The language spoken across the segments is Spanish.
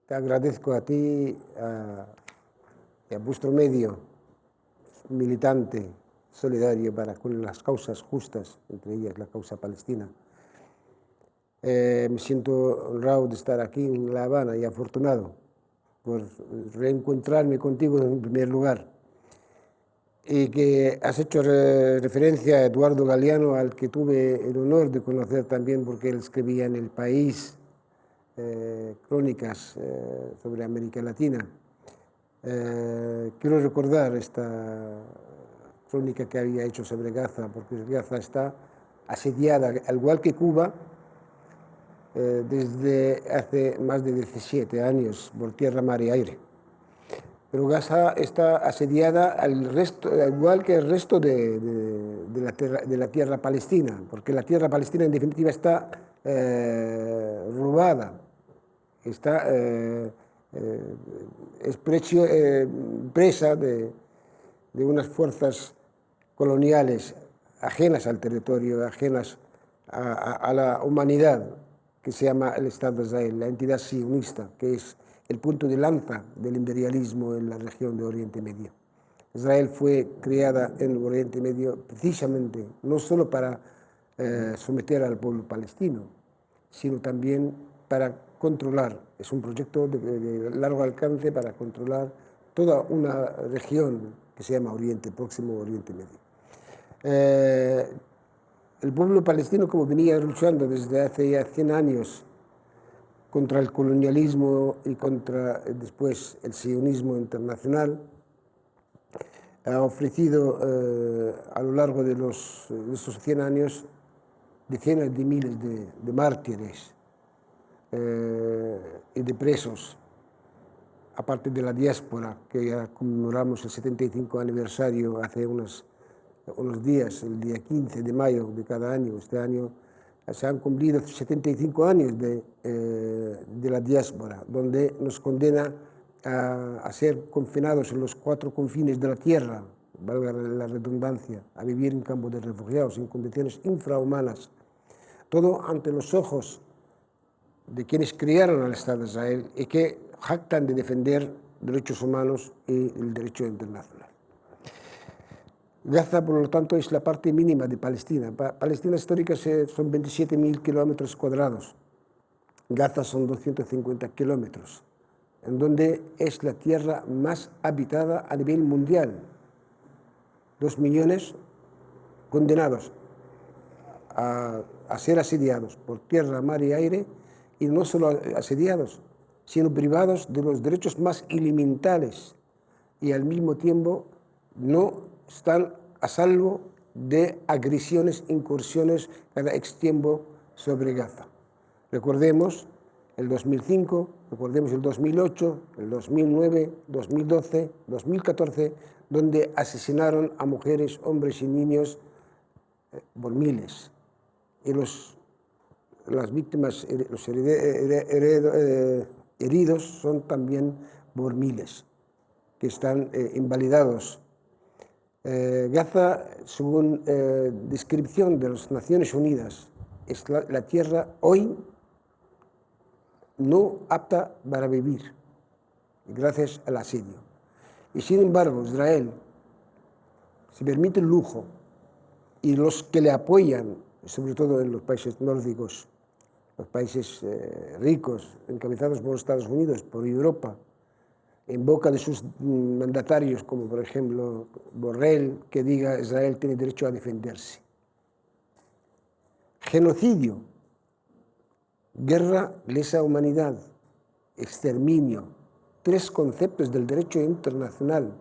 Te agradezco a ti y a vuestro medio militante, solidario con las causas justas, entre ellas la causa palestina. Me siento honrado de estar aquí en La Habana y afortunado por reencontrarme contigo en primer lugar. Y que has hecho referencia a Eduardo Galeano, al que tuve el honor de conocer también porque él escribía en El País crónicas sobre América Latina. Quiero recordar esta crónica que había hecho sobre Gaza, porque Gaza está asediada, al igual que Cuba, desde hace más de 17 años, por tierra, mar y aire. Pero Gaza está asediada al igual que el resto de la tierra palestina, porque la tierra palestina en definitiva está robada, está presa de unas fuerzas coloniales ajenas al territorio, ajenas a la humanidad, que se llama el Estado de Israel, la entidad sionista, que es el punto de lanza del imperialismo en la región de Oriente Medio. Israel fue creada en el Oriente Medio precisamente no solo para someter al pueblo palestino, sino también para controlar, es un proyecto de largo alcance para controlar toda una región que se llama Oriente Próximo, Oriente Medio. El pueblo palestino, como venía luchando desde hace ya 100 años contra el colonialismo y contra después el sionismo internacional, ha ofrecido a lo largo de esos 100 años decenas de miles de mártires y de presos, aparte de la diáspora, que ya conmemoramos el 75 aniversario hace unos días, el día 15 de mayo de cada año. Este año se han cumplido 75 años de la diáspora, donde nos condena a ser confinados en los 4 confines de la tierra, valga la redundancia, a vivir en campos de refugiados en condiciones infrahumanas, todo ante los ojos de quienes criaron al Estado de Israel y que jactan de defender derechos humanos y el derecho internacional. Gaza, por lo tanto, es la parte mínima de Palestina. Palestina histórica son 27.000 kilómetros cuadrados. Gaza son 250 kilómetros, en donde es la tierra más habitada a nivel mundial. 2 millones condenados a ser asediados por tierra, mar y aire, y no solo asediados, sino privados de los derechos más elementales y al mismo tiempo no están a salvo de agresiones, incursiones cada X tiempo sobre Gaza. Recordemos el 2005, recordemos el 2008, el 2009, 2012, 2014, donde asesinaron a mujeres, hombres y niños por miles. Y las víctimas, los heridos son también por miles, que están invalidados. Gaza, según descripción de las Naciones Unidas, es la tierra hoy no apta para vivir, gracias al asedio. Y sin embargo, Israel se permite el lujo, y los que le apoyan, sobre todo en los países nórdicos, los países ricos, encabezados por los Estados Unidos, por Europa, en boca de sus mandatarios, como por ejemplo Borrell, que diga Israel tiene derecho a defenderse. Genocidio, guerra, lesa humanidad, exterminio, 3 conceptos del derecho internacional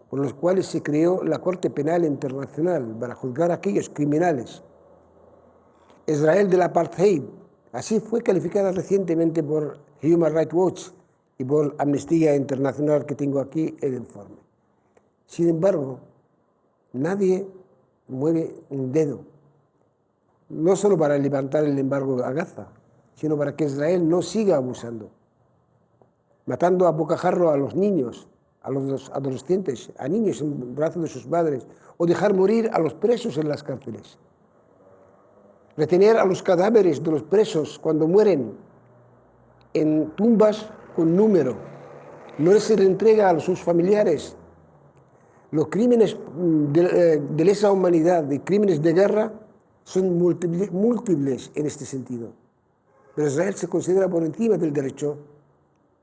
por los cuales se creó la Corte Penal Internacional para juzgar a aquellos criminales. Israel del apartheid, así fue calificada recientemente por Human Rights Watch y por Amnistía Internacional, que tengo aquí el informe. Sin embargo, nadie mueve un dedo, no solo para levantar el embargo a Gaza, sino para que Israel no siga abusando, matando a bocajarro a los niños, a los adolescentes, a niños en brazos de sus padres, o dejar morir a los presos en las cárceles. Retener a los cadáveres de los presos cuando mueren en tumbas con número, no se le entrega a sus familiares. Los crímenes de lesa humanidad, de crímenes de guerra, son múltiples en este sentido. Pero Israel se considera por encima del derecho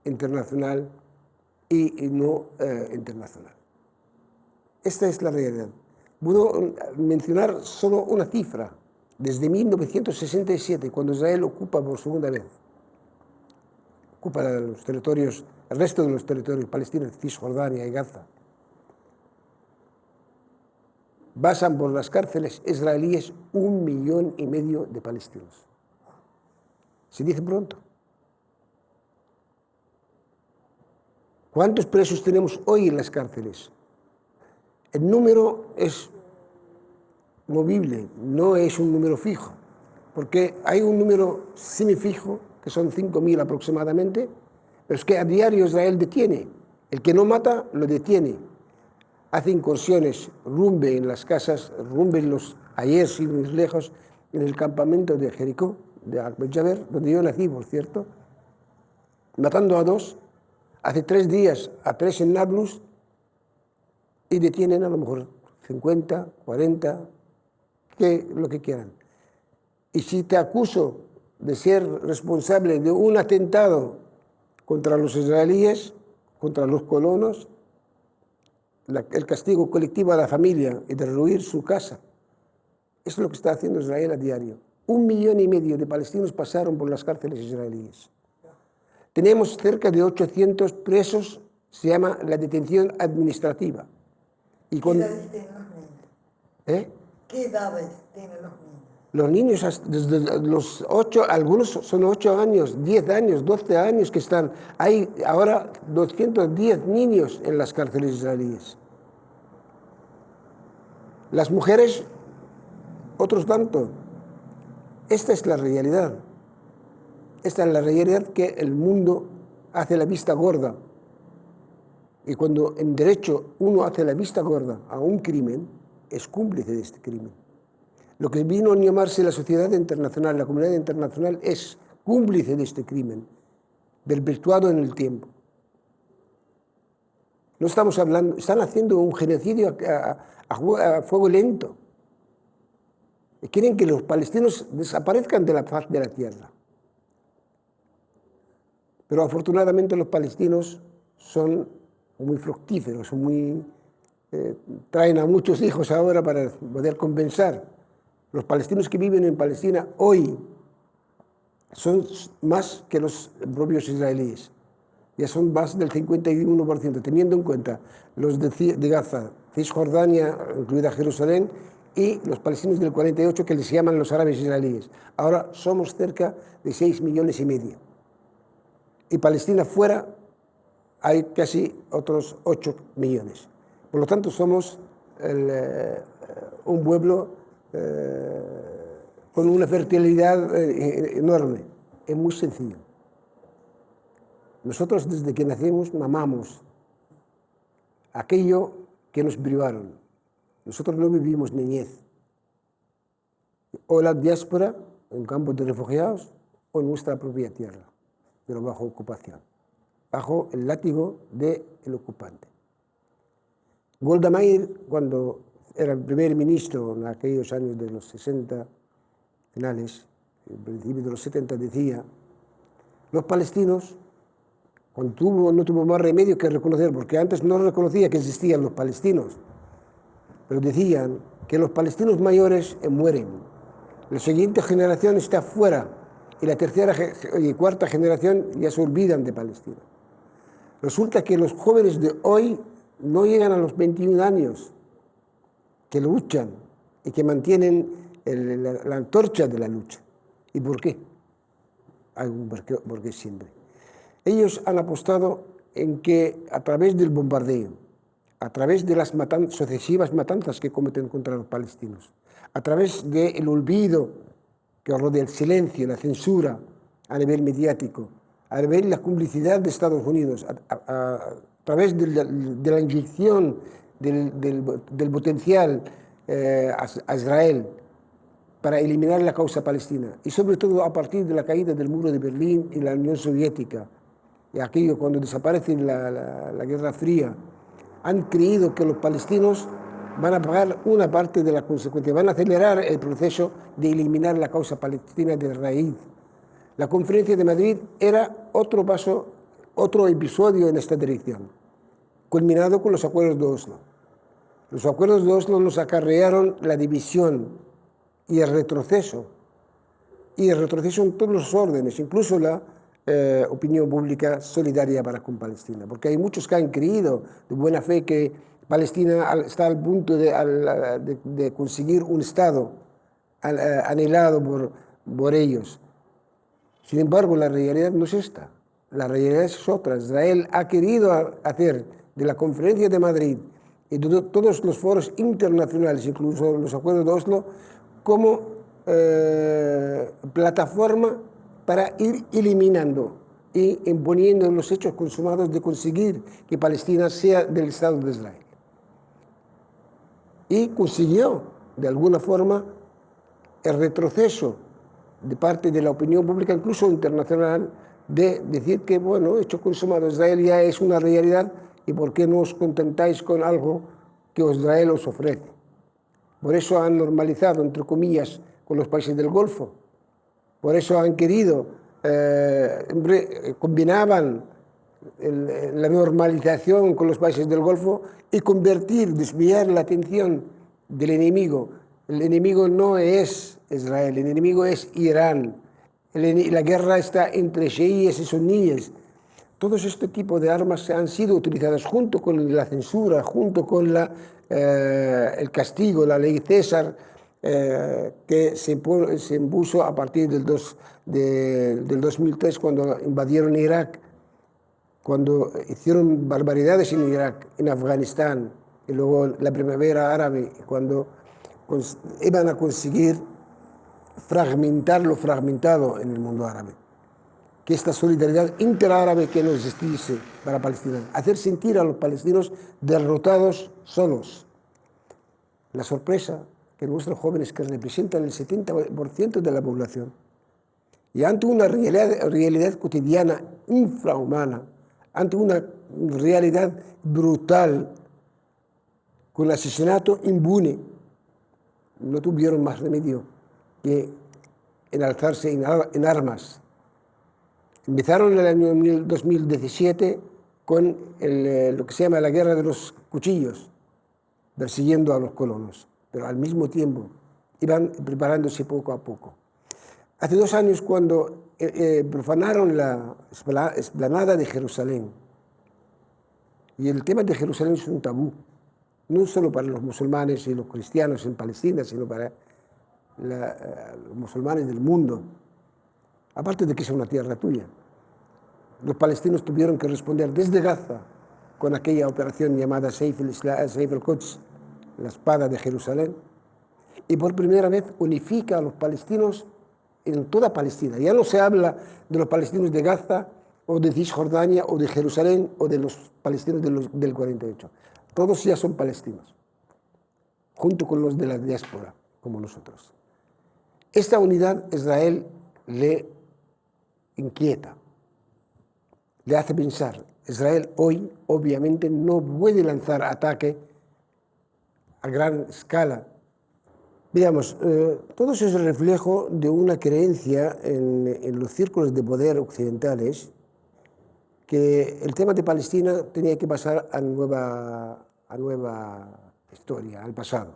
internacional y no internacional. Esta es la realidad. Puedo mencionar solo una cifra. Desde 1967, cuando Israel ocupa por segunda vez, ocupa los territorios, el resto de los territorios palestinos, Cisjordania y Gaza, pasan por las cárceles israelíes 1,5 millones de palestinos. Se dice pronto. ¿Cuántos presos tenemos hoy en las cárceles? El número es movible, no es un número fijo, porque hay un número semifijo, que son 5.000 aproximadamente, pero es que a diario Israel detiene. El que no mata, lo detiene. Hace incursiones, rumbe en las casas, rumbe en los, ayer, sin muy lejos, en el campamento de Jericó, de Al-Jaber, donde yo nací, por cierto, matando a 2, hace 3 días a 3 en Nablus, y detienen a lo mejor 50, 40, lo que quieran. Y si te acuso de ser responsable de un atentado contra los israelíes, contra los colonos, el castigo colectivo a la familia y destruir su casa. Eso es lo que está haciendo Israel a diario. 1,5 millones de palestinos pasaron por las cárceles israelíes. Tenemos cerca de 800 presos, se llama la detención administrativa. Y ¿Qué edades tienen los niños? ¿Qué edades tienen los niños? Los niños, desde los 8, algunos son 8 años, 10 años, 12 años que están. Hay ahora 210 niños en las cárceles israelíes. Las mujeres, otros tanto. Esta es la realidad. Esta es la realidad que el mundo hace la vista gorda. Y cuando en derecho uno hace la vista gorda a un crimen, es cómplice de este crimen. Lo que vino a llamarse la sociedad internacional, la comunidad internacional, es cómplice de este crimen, perpetuado en el tiempo. No estamos hablando, están haciendo un genocidio a fuego lento. Y quieren que los palestinos desaparezcan de la faz de la tierra. Pero afortunadamente los palestinos son muy fructíferos, traen a muchos hijos ahora para poder compensar. Los palestinos que viven en Palestina hoy son más que los propios israelíes. Ya son más del 51%, teniendo en cuenta los de Gaza, Cisjordania, incluida Jerusalén, y los palestinos del 48%, que les llaman los árabes israelíes. Ahora somos cerca de 6,5 millones. Y Palestina fuera hay casi otros 8 millones. Por lo tanto, somos un pueblo con una fertilidad enorme. Es muy sencillo. Nosotros desde que nacimos mamamos aquello que nos privaron. Nosotros no vivimos niñez. O la diáspora, en campos de refugiados, o en nuestra propia tierra, pero bajo ocupación, bajo el látigo del ocupante. Golda Meir, cuando era el primer ministro en aquellos años de los 60 finales, el principio de los 70, decía, los palestinos, cuando no tuvo más remedio que reconocer, porque antes no reconocía que existían los palestinos, pero decían que los palestinos mayores mueren, la siguiente generación está fuera y la tercera y cuarta generación ya se olvidan de Palestina. Resulta que los jóvenes de hoy no llegan a los 21 años, que luchan y que mantienen la antorcha de la lucha. ¿Y por qué? Hay un porqué siempre. Ellos han apostado en que a través del bombardeo, a través de las sucesivas matanzas que cometen contra los palestinos, a través del olvido que rodea el silencio, la censura a nivel mediático, a nivel de la complicidad de Estados Unidos, a través de la inyección del potencial a Israel para eliminar la causa palestina, y sobre todo a partir de la caída del muro de Berlín y la Unión Soviética, y aquello cuando desaparece la Guerra Fría, han creído que los palestinos van a pagar una parte de la consecuencia, van a acelerar el proceso de eliminar la causa palestina de raíz. La Conferencia de Madrid era otro paso, otro episodio en esta dirección, culminado con los acuerdos de Oslo. Los acuerdos de Oslo nos acarrearon la división y el retroceso en todos los órdenes, incluso la opinión pública solidaria para con Palestina, porque hay muchos que han creído de buena fe que Palestina está al punto de conseguir un Estado anhelado por ellos. Sin embargo, la realidad no es esta, la realidad es otra. Israel ha querido hacer de la Conferencia de Madrid y de todos los foros internacionales, incluso los acuerdos de Oslo, como plataforma para ir eliminando y imponiendo los hechos consumados de conseguir que Palestina sea del Estado de Israel. Y consiguió, de alguna forma, el retroceso de parte de la opinión pública, incluso internacional, de decir que, bueno, hechos consumados, Israel ya es una realidad y ¿por qué no os contentáis con algo que Israel os ofrece? Por eso han normalizado, entre comillas, con los países del Golfo. Por eso han querido, combinaban la normalización con los países del Golfo y desviar la atención del enemigo. El enemigo no es Israel, el enemigo es Irán. La guerra está entre chiíes y suníes. Todos este tipo de armas han sido utilizadas junto con la censura, junto con el castigo, la ley César, que se impuso a partir del 2003 cuando invadieron Irak, cuando hicieron barbaridades en Irak, en Afganistán, y luego la primavera árabe, cuando iban a conseguir fragmentar lo fragmentado en el mundo árabe. Que esta solidaridad interárabe que no existiese para Palestina, hacer sentir a los palestinos derrotados solos. La sorpresa que nuestros jóvenes, que representan el 70% de la población, y ante una realidad cotidiana infrahumana, ante una realidad brutal, con el asesinato impune, no tuvieron más remedio que enalzarse en armas. Empezaron en el año 2017 con lo que se llama la guerra de los cuchillos, persiguiendo a los colonos, pero al mismo tiempo iban preparándose poco a poco. Hace 2 años, cuando profanaron la explanada de Jerusalén, y el tema de Jerusalén es un tabú, no solo para los musulmanes y los cristianos en Palestina, sino para los musulmanes del mundo, aparte de que es una tierra tuya. Los palestinos tuvieron que responder desde Gaza con aquella operación llamada Seif al-Quds, la espada de Jerusalén, y por primera vez unifica a los palestinos en toda Palestina. Ya no se habla de los palestinos de Gaza o de Cisjordania o de Jerusalén o de los palestinos del 48. Todos ya son palestinos, junto con los de la diáspora, como nosotros. Esta unidad Israel le inquieta, le hace pensar. Israel hoy obviamente no puede lanzar ataque a gran escala. Digamos, todo eso es el reflejo de una creencia en los círculos de poder occidentales que el tema de Palestina tenía que pasar a nueva historia, al pasado.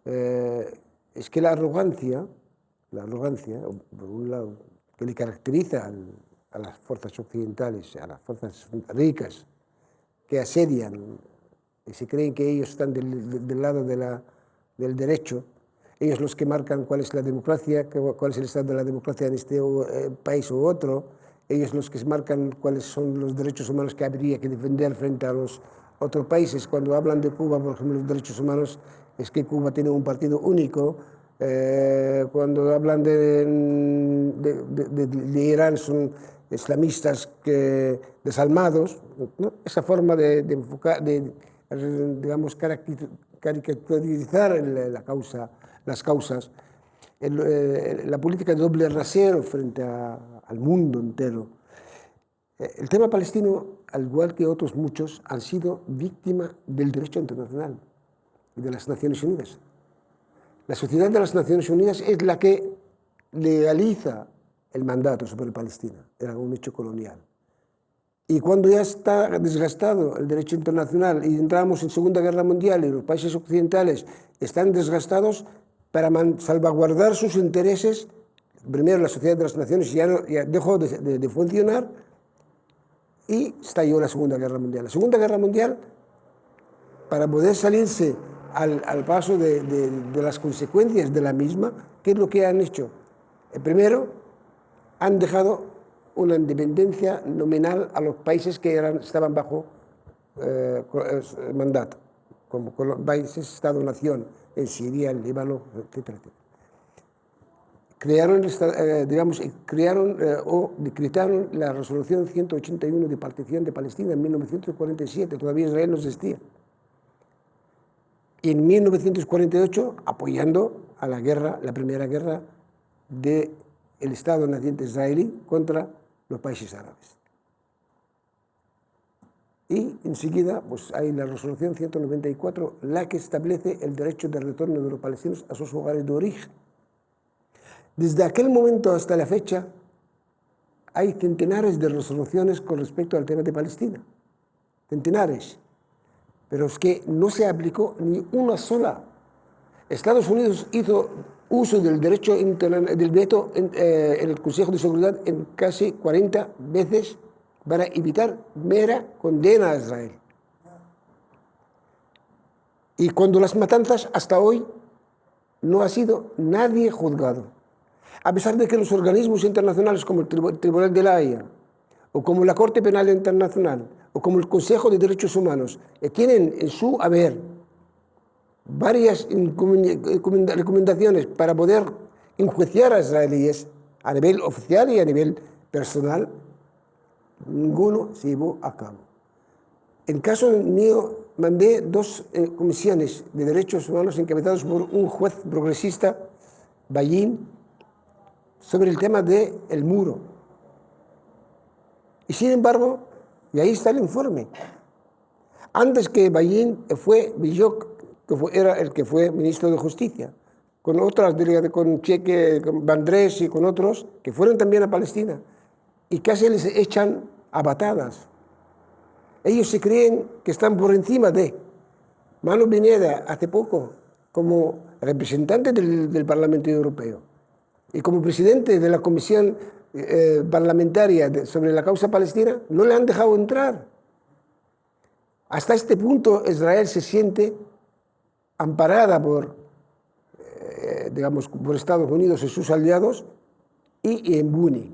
Es que la arrogancia, por un lado, que le caracteriza a las fuerzas occidentales, a las fuerzas ricas, que asedian y se creen que ellos están del lado del derecho, ellos los que marcan cuál es la democracia, cuál es el estado de la democracia en este país u otro, ellos los que marcan cuáles son los derechos humanos que habría que defender frente a los otros países. Cuando hablan de Cuba, por ejemplo, los derechos humanos, es que Cuba tiene un partido único. Cuando hablan de Irán, son islamistas desalmados, ¿no? Esa forma de enfocar, digamos, caricaturizar las causas, la política de doble rasero frente al mundo entero. El tema palestino, al igual que otros muchos, han sido víctimas del derecho internacional y de las Naciones Unidas. La Sociedad de las Naciones Unidas es la que legaliza el mandato sobre Palestina, era un hecho colonial. Y cuando ya está desgastado el derecho internacional y entramos en Segunda Guerra Mundial y los países occidentales están desgastados, para salvaguardar sus intereses, primero la Sociedad de las Naciones ya dejó de funcionar y estalló la Segunda Guerra Mundial. La Segunda Guerra Mundial, para poder salirse al paso de las consecuencias de la misma, ¿qué es lo que han hecho? Primero, han dejado una independencia nominal a los países que estaban bajo mandato, como países Estado-nación, en Siria, en Líbano, etcétera, etcétera. Crearon o decretaron la resolución 181 de partición de Palestina en 1947, todavía Israel no existía. Y en 1948, apoyando a la guerra, la primera guerra del Estado naciente israelí contra los países árabes. Y enseguida pues, hay la resolución 194, la que establece el derecho de retorno de los palestinos a sus hogares de origen. Desde aquel momento hasta la fecha, hay centenares de resoluciones con respecto al tema de Palestina. Centenares. Pero es que no se aplicó ni una sola. Estados Unidos hizo uso del derecho del veto en el Consejo de Seguridad en casi 40 veces para evitar mera condena a Israel. Y cuando las matanzas, hasta hoy, no ha sido nadie juzgado. A pesar de que los organismos internacionales como el Tribunal de la Haya, o como la Corte Penal Internacional, o como el Consejo de Derechos Humanos, tienen en su haber varias recomendaciones para poder enjuiciar a israelíes a nivel oficial y a nivel personal, ninguno se llevó a cabo. En caso mío, mandé 2 comisiones de derechos humanos encabezadas por un juez progresista, Bayin, sobre el tema del muro. Y sin embargo, y ahí está el informe, antes que Bayin fue Villok, que era el que fue ministro de Justicia, con otras delegaciones, con Cheque, con Vandrés y con otros, que fueron también a Palestina, y casi les echan a patadas. Ellos se creen que están por encima de. Manu Pineda, hace poco, como representante del Parlamento Europeo y como presidente de la Comisión Parlamentaria sobre la causa palestina, no le han dejado entrar. Hasta este punto Israel se siente amparada por Estados Unidos y sus aliados y impune.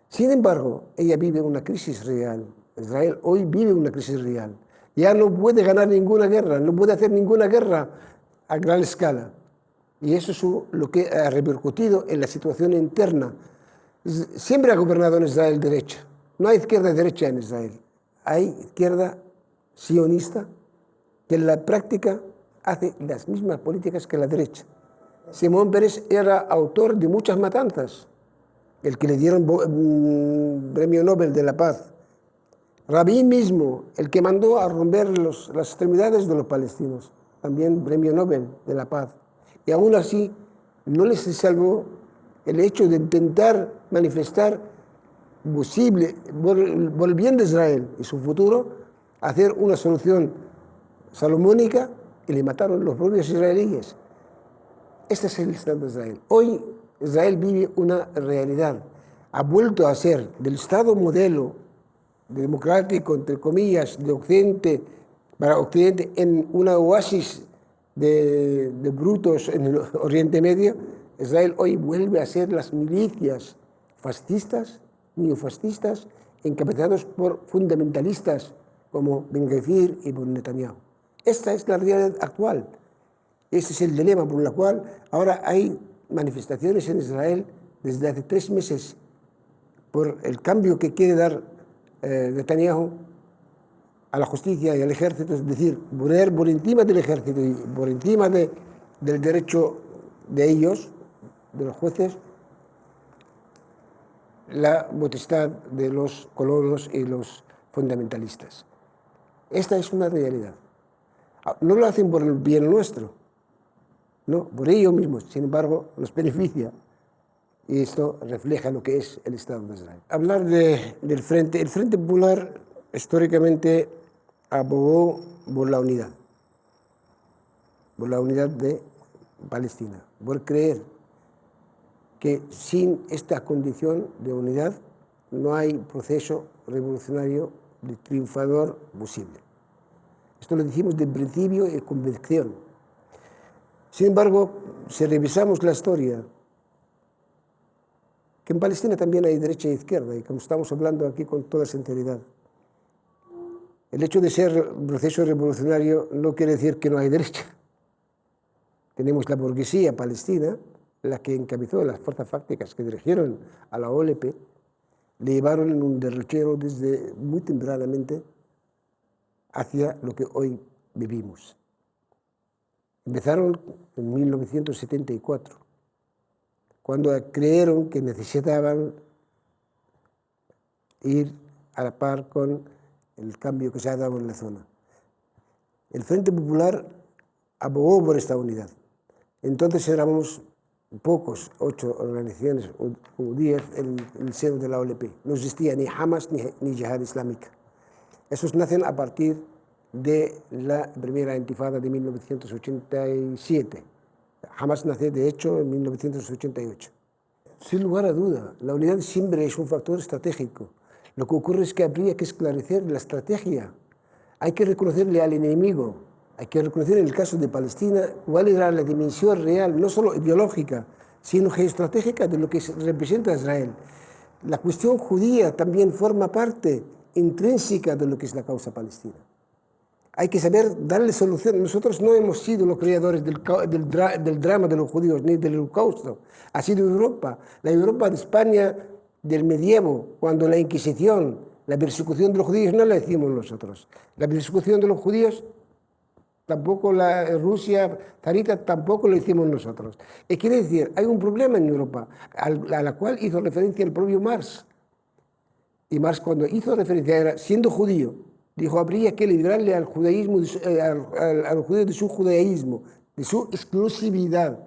Sin embargo, ella vive una crisis real. Israel hoy vive una crisis real. Ya no puede ganar ninguna guerra, no puede hacer ninguna guerra a gran escala. Y eso es lo que ha repercutido en la situación interna. Siempre ha gobernado en Israel derecha. No hay izquierda y derecha en Israel. Hay izquierda sionista que en la práctica hace las mismas políticas que la derecha. Simón Peres era autor de muchas matanzas, el que le dieron premio Nobel de la Paz. Rabin mismo, el que mandó a romper las extremidades de los palestinos, también premio Nobel de la Paz. Y aún así, no les salvó el hecho de intentar manifestar posible, por el bien de Israel y su futuro, hacer una solución salomónica, y le mataron los propios israelíes. Este es el Estado de Israel. Hoy Israel vive una realidad. Ha vuelto a ser del Estado modelo democrático, entre comillas, de Occidente, para Occidente, en una oasis de brutos en el Oriente Medio. Israel hoy vuelve a ser las milicias fascistas, neofascistas, encabezados por fundamentalistas como Ben Gvir y por Netanyahu. Esta es la realidad actual. Ese es el dilema por el cual ahora hay manifestaciones en Israel desde hace 3 meses por el cambio que quiere dar Netanyahu a la justicia y al ejército, es decir, poner por encima del ejército y por encima del derecho de ellos, de los jueces, la potestad de los colonos y los fundamentalistas. Esta es una realidad. No lo hacen por el bien nuestro, no, por ellos mismos, sin embargo, nos beneficia. Y esto refleja lo que es el Estado de Israel. Hablar del Frente. El Frente Popular históricamente abogó por la unidad de Palestina, por creer que sin esta condición de unidad no hay proceso revolucionario triunfador posible. Esto lo decimos de principio y convicción. Sin embargo, si revisamos la historia, que en Palestina también hay derecha e izquierda, y como estamos hablando aquí con toda sinceridad, el hecho de ser proceso revolucionario no quiere decir que no hay derecha. Tenemos la burguesía palestina, la que encabezó las fuerzas fácticas que dirigieron a la OLP, le llevaron en un derrochero desde muy tempranamente hacia lo que hoy vivimos. Empezaron en 1974, cuando creyeron que necesitaban ir a la par con el cambio que se ha dado en la zona. El Frente Popular abogó por esta unidad. Entonces éramos pocos, 8 organizaciones o 10 en el seno de la OLP. No existía ni Hamas ni Yihad Islámica. Esos nacen a partir de la primera intifada de 1987. Hamas nace, de hecho, en 1988. Sin lugar a duda, la unidad siempre es un factor estratégico. Lo que ocurre es que habría que esclarecer la estrategia. Hay que reconocerle al enemigo, hay que reconocer en el caso de Palestina cuál era la dimensión real, no solo ideológica, sino geoestratégica de lo que representa Israel. La cuestión judía también forma parte intrínseca de lo que es la causa palestina. Hay que saber darle solución. Nosotros no hemos sido los creadores del drama de los judíos, ni del holocausto. Ha sido Europa, la Europa de España del medievo, cuando la Inquisición, la persecución de los judíos no la hicimos nosotros. La persecución de los judíos, tampoco la Rusia zarista, tampoco lo hicimos nosotros. Quiere decir, hay un problema en Europa, a la cual hizo referencia el propio Marx. Y Marx, cuando hizo referencia, era, siendo judío, dijo, habría que librarle al judaísmo, a los judíos de su judaísmo, de su exclusividad,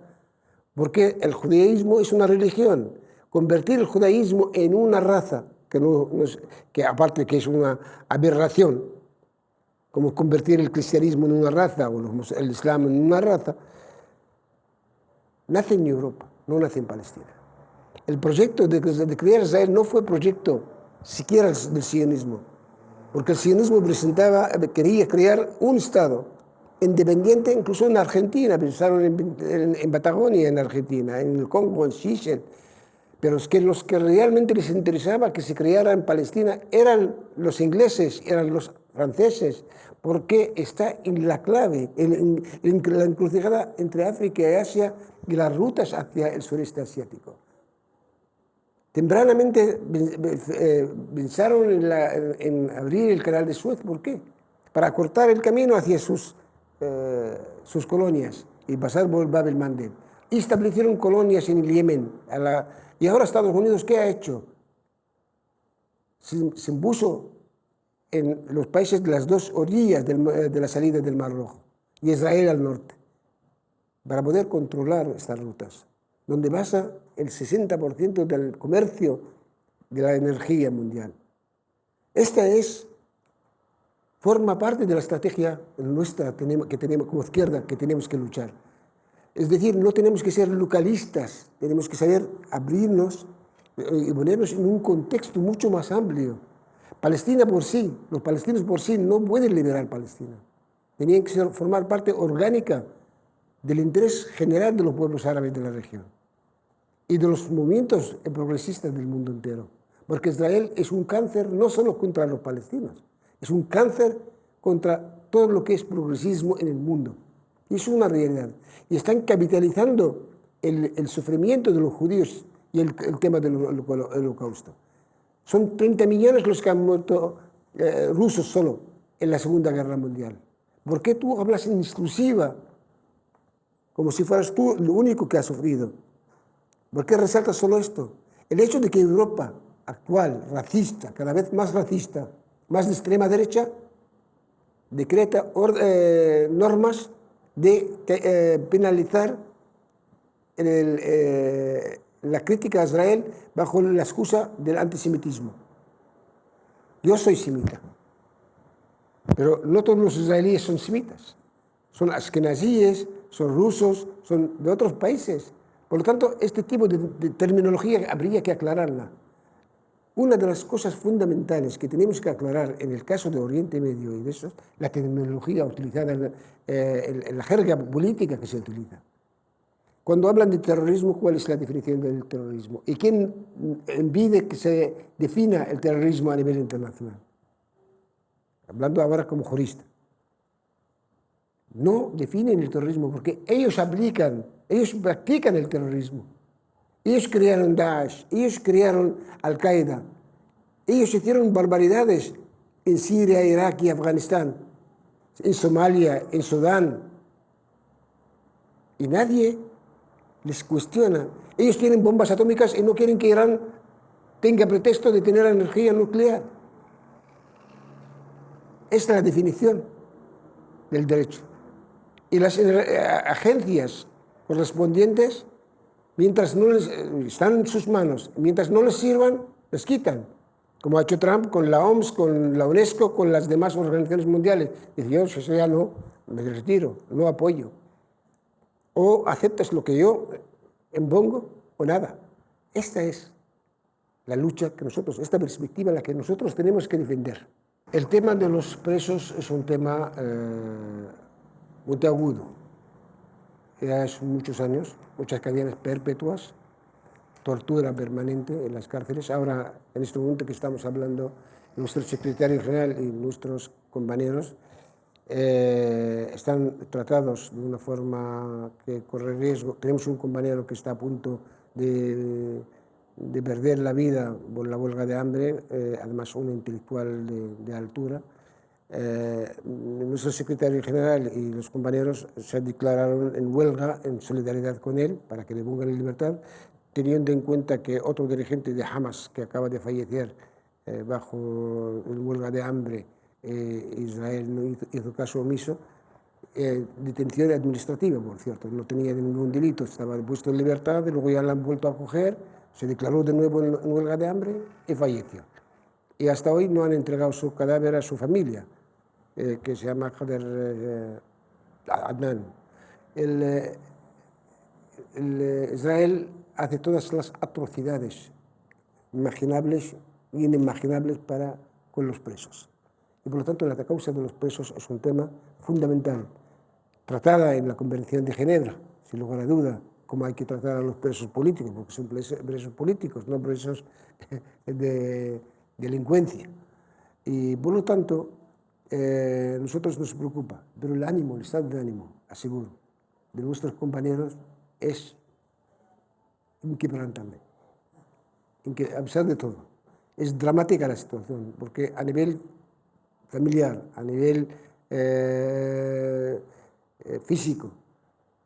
porque el judaísmo es una religión. Convertir el judaísmo en una raza, que aparte que es una aberración, como convertir el cristianismo en una raza o el islam en una raza, nace en Europa, no nace en Palestina. El proyecto de crear Israel no fue proyecto siquiera del sionismo, porque el sionismo quería crear un Estado independiente, incluso en Argentina, pensaron en Patagonia, en Argentina, en el Congo, en Seychelles, pero es que los que realmente les interesaba que se creara en Palestina eran los ingleses, eran los franceses, porque está en la clave, en la encrucijada entre África y Asia y las rutas hacia el sureste asiático. Tempranamente pensaron en abrir el canal de Suez. ¿Por qué? Para cortar el camino hacia sus colonias y pasar por Bab el-Mandeb. Y establecieron colonias en el Yemen. Y ahora Estados Unidos, ¿qué ha hecho? Se impuso en los países de las dos orillas de la salida del Mar Rojo y Israel al norte, para poder controlar estas rutas, donde basa el 60% del comercio de la energía mundial. Esta forma parte de la estrategia nuestra que tenemos como izquierda, que tenemos que luchar. Es decir, no tenemos que ser localistas, tenemos que saber abrirnos y ponernos en un contexto mucho más amplio. Palestina por sí, los palestinos por sí no pueden liberar Palestina. Tenían que formar parte orgánica del interés general de los pueblos árabes de la región y de los movimientos progresistas del mundo entero. Porque Israel es un cáncer no solo contra los palestinos, es un cáncer contra todo lo que es progresismo en el mundo. Y es una realidad. Y están capitalizando el sufrimiento de los judíos y el tema del holocausto. Son 30 millones los que han muerto rusos solo en la Segunda Guerra Mundial. ¿Por qué tú hablas en exclusiva? Como si fueras tú lo único que ha sufrido. ¿Por qué resaltas solo esto? El hecho de que Europa actual, racista, cada vez más racista, más de extrema derecha, decreta normas de penalizar la crítica a Israel bajo la excusa del antisemitismo. Yo soy semita, pero no todos los israelíes son semitas. Son askenazíes, son rusos, son de otros países. Por lo tanto, este tipo de terminología habría que aclararla. Una de las cosas fundamentales que tenemos que aclarar en el caso de Oriente Medio y de eso, la terminología utilizada, en la jerga política que se utiliza. Cuando hablan de terrorismo, ¿cuál es la definición del terrorismo? ¿Y quién impide que se defina el terrorismo a nivel internacional? Hablando ahora como jurista. No definen el terrorismo porque ellos practican el terrorismo. Ellos crearon Daesh, ellos crearon Al-Qaeda, ellos hicieron barbaridades en Siria, Irak y Afganistán, en Somalia, en Sudán. Y nadie les cuestiona. Ellos tienen bombas atómicas y no quieren que Irán tenga pretexto de tener energía nuclear. Esta es la definición del derecho. Y las agencias correspondientes, mientras no les están en sus manos, mientras no les sirvan, les quitan. Como ha hecho Trump con la OMS, con la UNESCO, con las demás organizaciones mundiales. Dice, yo eso ya no, me retiro, no apoyo. O aceptas lo que yo impongo o nada. Esta es la lucha que nosotros, esta perspectiva la que nosotros tenemos que defender. El tema de los presos es un tema muy agudo. Ya es muchos años, muchas cadenas perpetuas, tortura permanente en las cárceles. Ahora, en este momento que estamos hablando, nuestro secretario general y nuestros compañeros están tratados de una forma que corre riesgo. Tenemos un compañero que está a punto de perder la vida por la huelga de hambre, además un intelectual de altura. Nuestro secretario general y los compañeros se declararon en huelga en solidaridad con él para que le pongan en libertad, teniendo en cuenta que otro dirigente de Hamas que acaba de fallecer bajo huelga de hambre, Israel no hizo caso omiso. Detención administrativa, por cierto, no tenía ningún delito, estaba puesto en libertad y luego ya la han vuelto a coger, se declaró de nuevo en huelga de hambre y falleció. Y hasta hoy no han entregado su cadáver a su familia, que se llama Khader Adnan. Israel hace todas las atrocidades imaginables e inimaginables con los presos. Y por lo tanto la causa de los presos es un tema fundamental, tratada en la Convención de Ginebra, sin lugar a duda, como hay que tratar a los presos políticos, porque son presos políticos, no presos de delincuencia. Y por lo tanto, nosotros nos preocupa, pero el ánimo, el estado de ánimo, aseguro, de nuestros compañeros es inquebrantable, a pesar de todo. Es dramática la situación, porque a nivel familiar, a nivel físico,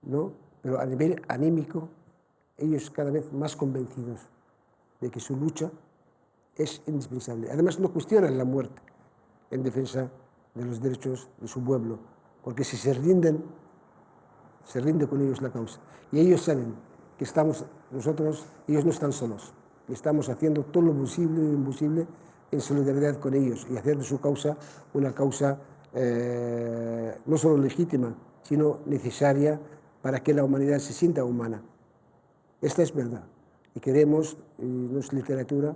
¿no? Pero a nivel anímico, ellos cada vez más convencidos de que su lucha es indispensable. Además, no cuestionan la muerte en defensa de los derechos de su pueblo, porque si se rinde con ellos la causa. Y ellos saben que ellos no están solos, estamos haciendo todo lo posible e imposible en solidaridad con ellos y hacer de su causa una causa no solo legítima, sino necesaria para que la humanidad se sienta humana. Esta es verdad. Y queremos, en nuestra literatura,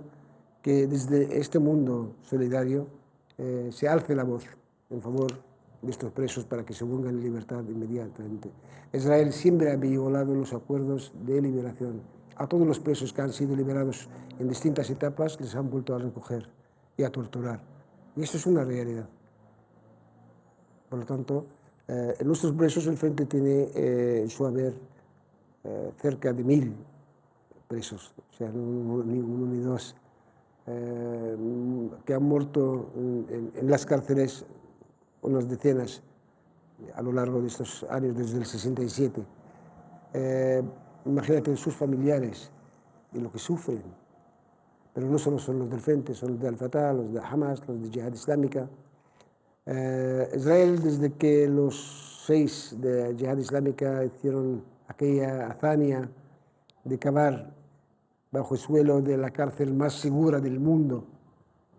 que desde este mundo solidario se alce la voz en favor de estos presos para que se pongan en libertad inmediatamente. Israel siempre ha violado los acuerdos de liberación. A todos los presos que han sido liberados en distintas etapas les han vuelto a recoger y a torturar. Y esto es una realidad. Por lo tanto, en nuestros presos el Frente tiene en su haber cerca de 1000 presos, o sea, ni uno ni dos, que han muerto en las cárceles unas decenas a lo largo de estos años, desde el 67. Imagínate sus familiares y lo que sufren. pero no solo son los del Frente, son los de Al-Fatah, los de Hamas, los de Yihad Islámica. Israel, desde que los 6 de Yihad Islámica hicieron aquella hazaña de cavar bajo el suelo de la cárcel más segura del mundo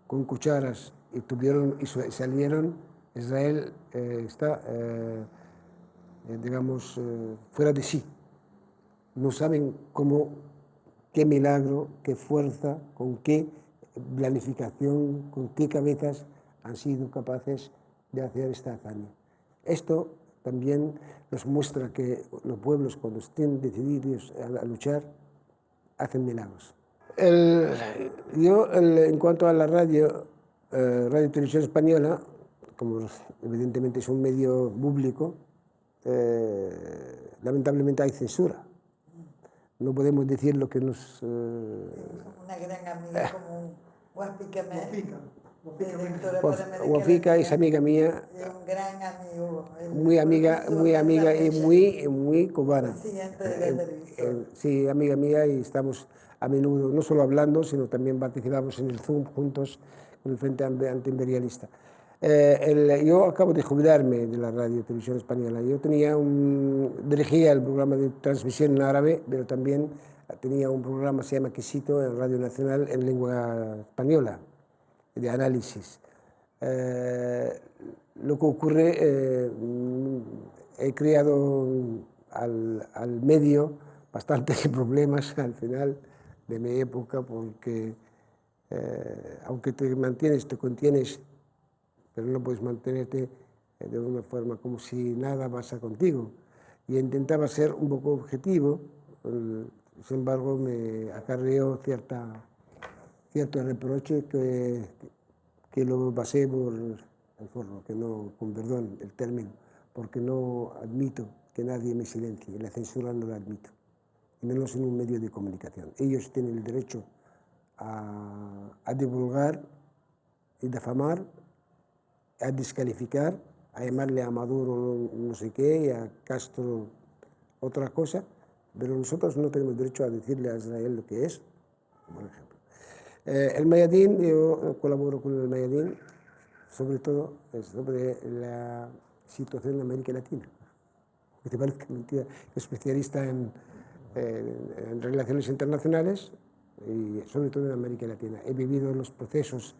con cucharas y salieron, Israel está, digamos, fuera de sí. No saben cómo, qué milagro, qué fuerza, con qué planificación, con qué cabezas han sido capaces de hacer esta hazaña. Esto también nos muestra que los pueblos, cuando estén decididos a luchar, hacen milagros. En cuanto a la Radio y Televisión Española, como evidentemente es un medio público, lamentablemente hay censura. No podemos decir lo que nos... Una gran amiga como Wafika Wafika es amiga mía. Es un gran amigo. Muy amiga y muy cubana. Presidente de la televisión. Sí, amiga mía, y estamos a menudo no solo hablando, sino también participamos en el Zoom juntos con el Frente Antiimperialista. Yo acabo de jubilarme de la Radio y Televisión Española. Yo dirigía el programa de transmisión en árabe, pero también tenía un programa, se llama Quesito, en Radio Nacional, en lengua española, de análisis. Lo que ocurre, he creado al medio bastantes problemas al final de mi época, porque aunque te contienes, pero no puedes mantenerte de una forma como si nada pasa contigo. Y intentaba ser un poco objetivo, sin embargo me acarreó cierto reproche que lo pasé por el forro, con perdón el término, porque no admito que nadie me silencie, la censura no la admito, y menos en un medio de comunicación. Ellos tienen el derecho a divulgar y difamar, a descalificar, a llamarle a Maduro no sé qué y a Castro otra cosa, pero nosotros no tenemos derecho a decirle a Israel lo que es, por ejemplo. El Mayadin, yo colaboro con el Mayadin, sobre todo sobre la situación en América Latina. Que te parezca mentira, especialista en relaciones internacionales y sobre todo en América Latina. He vivido los procesos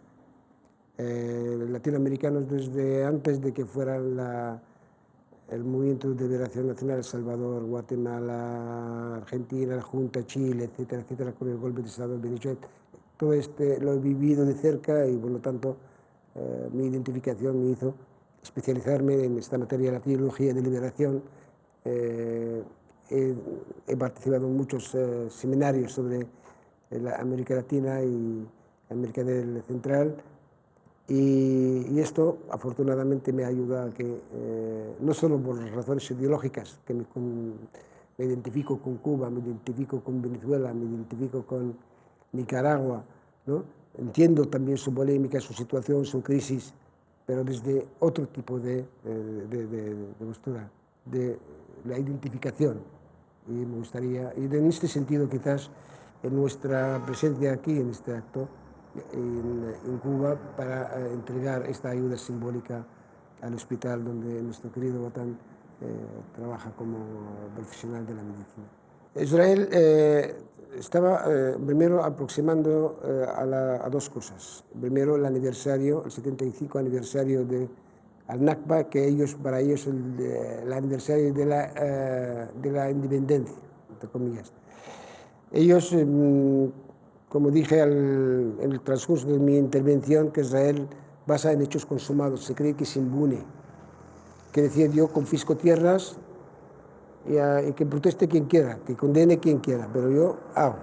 latinoamericanos desde antes de que fuera el movimiento de liberación nacional, El Salvador, Guatemala, Argentina, la Junta, Chile, etcétera, etcétera, con el golpe de Estado de Pinochet. Todo lo he vivido de cerca y por lo tanto mi identificación me hizo especializarme en esta materia, la teología de liberación. He participado en muchos seminarios sobre la América Latina y América del Central. Y esto, afortunadamente, me ayuda a que, no solo por razones ideológicas, que me identifico con Cuba, me identifico con Venezuela, me identifico con Nicaragua, ¿no? Entiendo también su polémica, su situación, su crisis, pero desde otro tipo de postura, de la identificación. Y me gustaría, y en este sentido, quizás, en nuestra presencia aquí, en este acto, en Cuba, para entregar esta ayuda simbólica al hospital donde nuestro querido Watan trabaja como profesional de la medicina. Israel estaba primero aproximando a dos cosas. Primero el aniversario, el 75 aniversario de al-Nakba, que para ellos el aniversario de la independencia, entre comillas. Ellos, como dije en el transcurso de mi intervención, que Israel basa en hechos consumados, se cree que es impune. Que decir, yo confisco tierras y que proteste quien quiera, que condene quien quiera, pero yo hago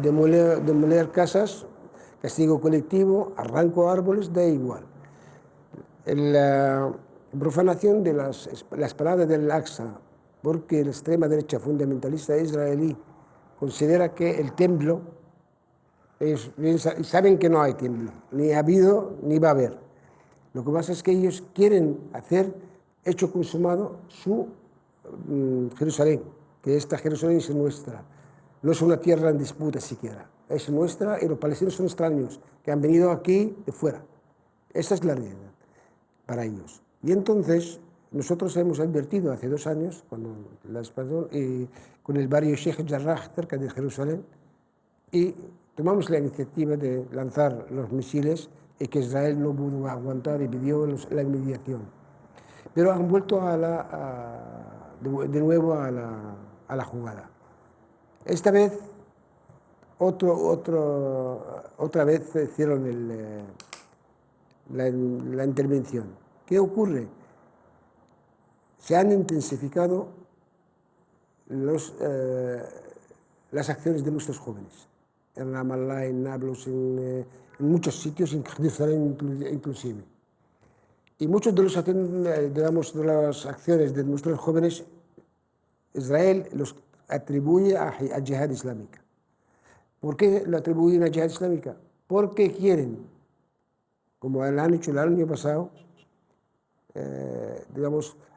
demoler casas, castigo colectivo, arranco árboles, da igual. La profanación de las palabras del Al-Aqsa, porque la extrema derecha fundamentalista israelí considera que el templo, ellos saben que no hay templo, ni ha habido ni va a haber. Lo que pasa es que ellos quieren hacer hecho consumado su Jerusalén, que esta Jerusalén es nuestra, no es una tierra en disputa siquiera. es nuestra y los palestinos son extraños, que han venido aquí de fuera. Esa es la realidad para ellos. Y entonces nosotros hemos advertido hace 2 años, cuando la expansión, con el barrio Sheikh Jarrah, cerca de Jerusalén, y tomamos la iniciativa de lanzar los misiles y que Israel no pudo aguantar y pidió la mediación. Pero han vuelto de nuevo a la jugada. Esta vez, otra vez hicieron la intervención. ¿Qué ocurre? Se han intensificado las acciones de nuestros jóvenes. En Ramallah, en Nablus, en muchos sitios, en Jerusalén inclusive. Y muchos de de las acciones de nuestros jóvenes, Israel los atribuye a Jihad Islámica. ¿Por qué lo atribuyen a Jihad Islámica? Porque quieren, como lo han hecho el año pasado,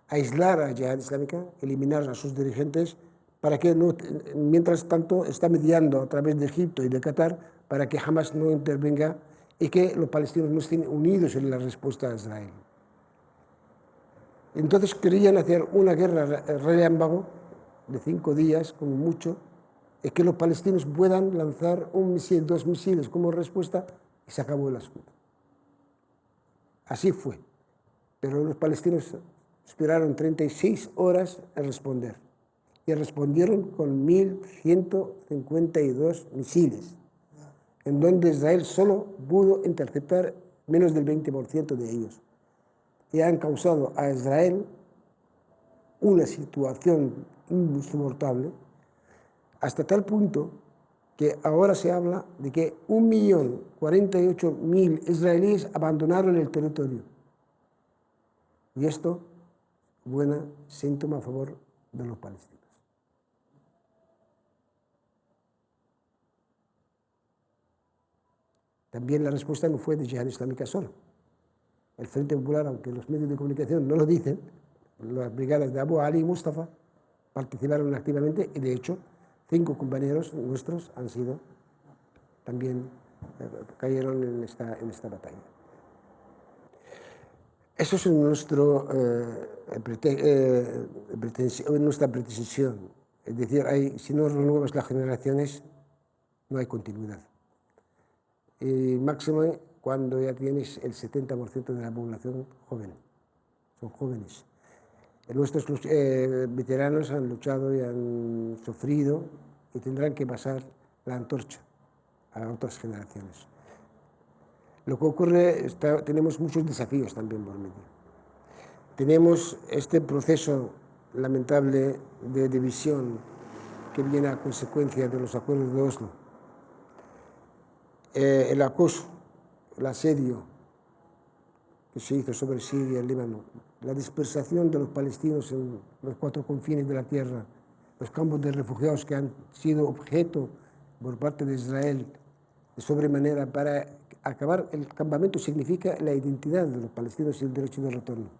aislar a Jihad Islámica, eliminar a sus dirigentes, para que no, mientras tanto está mediando a través de Egipto y de Qatar para que Hamas no intervenga y que los palestinos no estén unidos en la respuesta a Israel. Entonces querían hacer una guerra relámpago de 5 días, como mucho, y que los palestinos puedan lanzar un misil, 2 misiles como respuesta, y se acabó el asunto. Así fue. Pero los palestinos esperaron 36 horas en responder. Y respondieron con 1.152 misiles, en donde Israel solo pudo interceptar menos del 20% de ellos. Y han causado a Israel una situación insoportable, hasta tal punto que ahora se habla de que 1.048.000 israelíes abandonaron el territorio. Y esto, buena síntoma a favor de los palestinos. También la respuesta no fue de Jihad Islámica solo. El Frente Popular, aunque los medios de comunicación no lo dicen, las brigadas de Abu Ali y Mustafa participaron activamente y, de hecho, 5 compañeros nuestros han sido, también cayeron en esta batalla. Eso es nuestra pretensión. Es decir, si no renuevas las generaciones, no hay continuidad. Y máximo cuando ya tienes el 70% de la población joven. Son jóvenes. Nuestros veteranos han luchado y han sufrido y tendrán que pasar la antorcha a otras generaciones. Lo que ocurre, tenemos muchos desafíos también por medio. Tenemos este proceso lamentable de división que viene a consecuencia de los acuerdos de Oslo. El acoso, el asedio que se hizo sobre Siria y el Líbano, la dispersación de los palestinos en los 4 confines de la tierra, los campos de refugiados que han sido objeto por parte de Israel de sobremanera para acabar. El campamento significa la identidad de los palestinos y el derecho de retorno.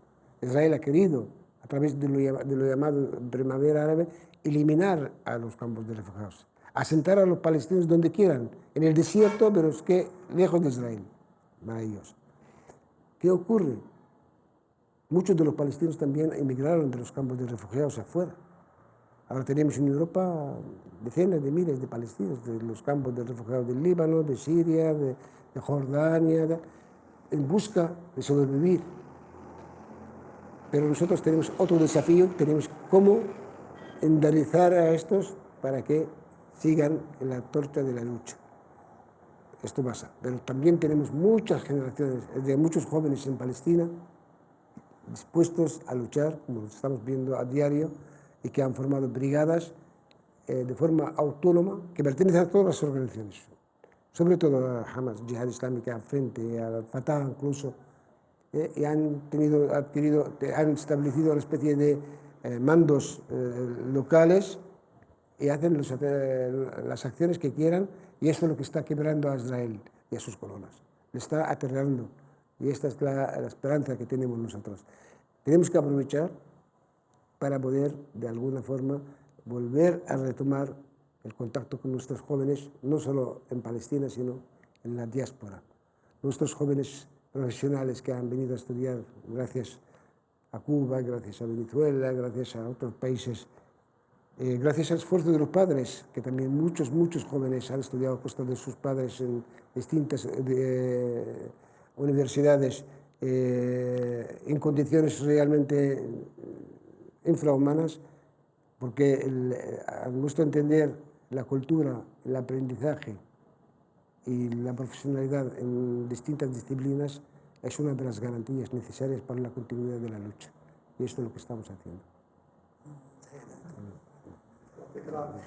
Israel ha querido, a través de lo llamado Primavera Árabe, eliminar a los campos de refugiados, asentar a los palestinos donde quieran, en el desierto, pero es que lejos de Israel, para ellos. ¿Qué ocurre? Muchos de los palestinos también emigraron de los campos de refugiados afuera. Ahora tenemos en Europa decenas de miles de palestinos de los campos de refugiados del Líbano, de Siria, de Jordania, en busca de sobrevivir. Pero nosotros tenemos otro desafío, tenemos cómo enderezar a estos para que sigan en la torcha de la lucha. Esto pasa, pero también tenemos muchas generaciones de muchos jóvenes en Palestina dispuestos a luchar, como lo estamos viendo a diario, y que han formado brigadas de forma autónoma que pertenecen a todas las organizaciones, sobre todo a Hamas, Jihad Islámica, frente a Fatah incluso, y han establecido una especie de mandos locales y hacen las acciones que quieran, y esto es lo que está quebrando a Israel y a sus colonas. Le está aterrando, y esta es la esperanza que tenemos nosotros. Tenemos que aprovechar para poder, de alguna forma, volver a retomar el contacto con nuestros jóvenes, no solo en Palestina, sino en la diáspora. Nuestros jóvenes profesionales que han venido a estudiar gracias a Cuba, gracias a Venezuela, gracias a otros países, gracias al esfuerzo de los padres, que también muchos jóvenes han estudiado a costa de sus padres en distintas universidades en condiciones realmente infrahumanas, porque a nuestro entender la cultura, el aprendizaje y la profesionalidad en distintas disciplinas es una de las garantías necesarias para la continuidad de la lucha. Y esto es lo que estamos haciendo. Gracias.